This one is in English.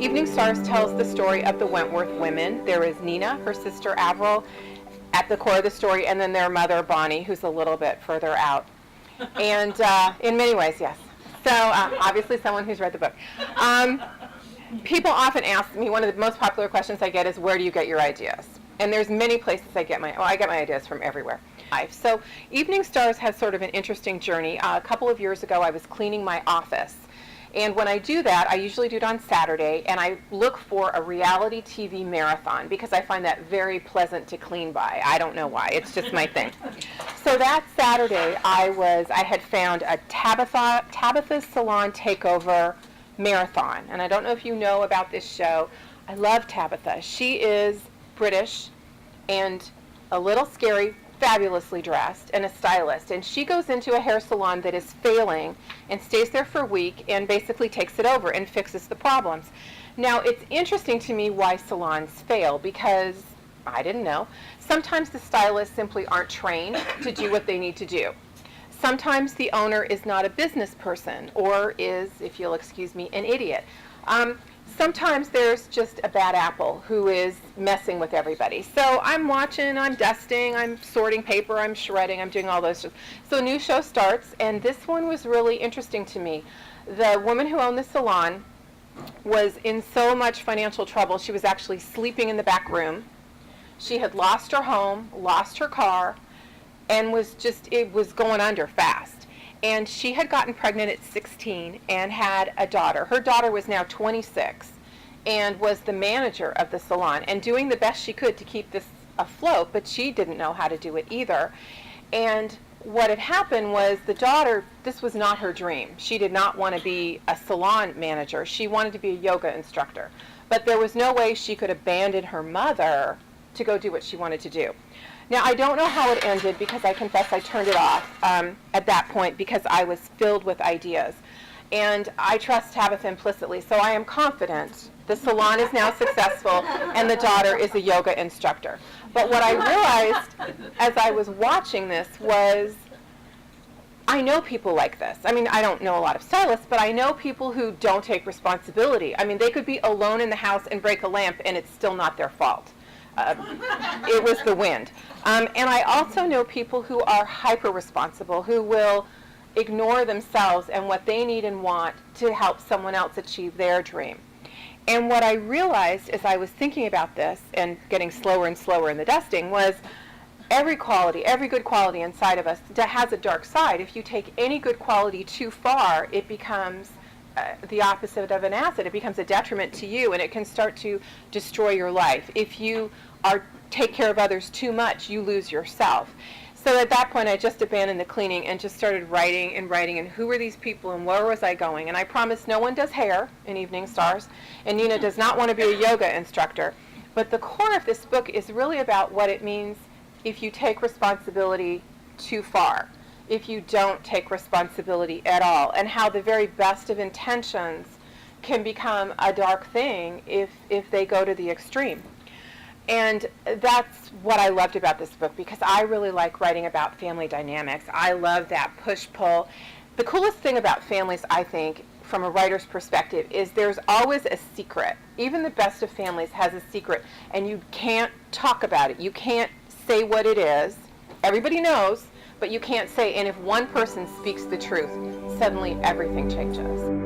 Evening Stars tells the story of the Wentworth women. There is Nina, her sister Avril, at the core of the story, and then their mother, Bonnie, who's a little bit further out. And in many ways, yes. So obviously someone who's read the book. People often ask me, one of the most popular questions I get is, where do you get your ideas? And there's many places I get my ideas from everywhere. So Evening Stars has sort of an interesting journey. A couple of years ago, I was cleaning my office. And when I do that, I usually do it on Saturday, and I look for a reality TV marathon because I find that very pleasant to clean by. I don't know why. It's just my thing. So that Saturday, I had found a Tabitha's Salon Takeover marathon. And I don't know if you know about this show. I love Tabitha. She is British and a little scary, fabulously dressed, and a stylist, and she goes into a hair salon that is failing and stays there for a week and basically takes it over and fixes the problems. Now, it's interesting to me why salons fail, because I didn't know. Sometimes the stylists simply aren't trained to do what they need to do. Sometimes the owner is not a business person, or is, if you'll excuse me, an idiot. Sometimes there's just a bad apple who is messing with everybody. So I'm watching, I'm dusting, I'm sorting paper, I'm shredding, I'm doing all those things. So a new show starts, and this one was really interesting to me. The woman who owned the salon was in so much financial trouble, she was actually sleeping in the back room. She had lost her home, lost her car, and it was going under fast. And she had gotten pregnant at 16 and had a daughter. Her daughter was now 26 and was the manager of the salon and doing the best she could to keep this afloat, but she didn't know how to do it either. And what had happened was the daughter, this was not her dream. She did not want to be a salon manager. She wanted to be a yoga instructor. But there was no way she could abandon her mother to go do what she wanted to do. Now, I don't know how it ended because I confess I turned it off at that point because I was filled with ideas. And I trust Tabitha implicitly, so I am confident the salon is now successful and the daughter is a yoga instructor. But what I realized as I was watching this was, I know people like this. I mean, I don't know a lot of stylists, but I know people who don't take responsibility. I mean, they could be alone in the house and break a lamp and it's still not their fault. It was the wind. And I also know people who are hyper-responsible, who will ignore themselves and what they need and want to help someone else achieve their dream. And what I realized as I was thinking about this and getting slower and slower in the dusting was every good quality inside of us that has a dark side. If you take any good quality too far, it becomes the opposite of an asset. It becomes a detriment to you, and it can start to destroy your life. If you take care of others too much, you lose yourself. So at that point, I just abandoned the cleaning and just started writing, and who were these people, and where was I going? And I promise no one does hair in Evening Stars, and Nina does not want to be a yoga instructor. But the core of this book is really about what it means if you take responsibility too far, if you don't take responsibility at all, and how the very best of intentions can become a dark thing if they go to the extreme. And that's what I loved about this book, because I really like writing about family dynamics. I love that push-pull. The coolest thing about families, I think, from a writer's perspective, is there's always a secret. Even the best of families has a secret, and you can't talk about it. You can't say what it is. Everybody knows, but you can't say, and if one person speaks the truth, suddenly everything changes.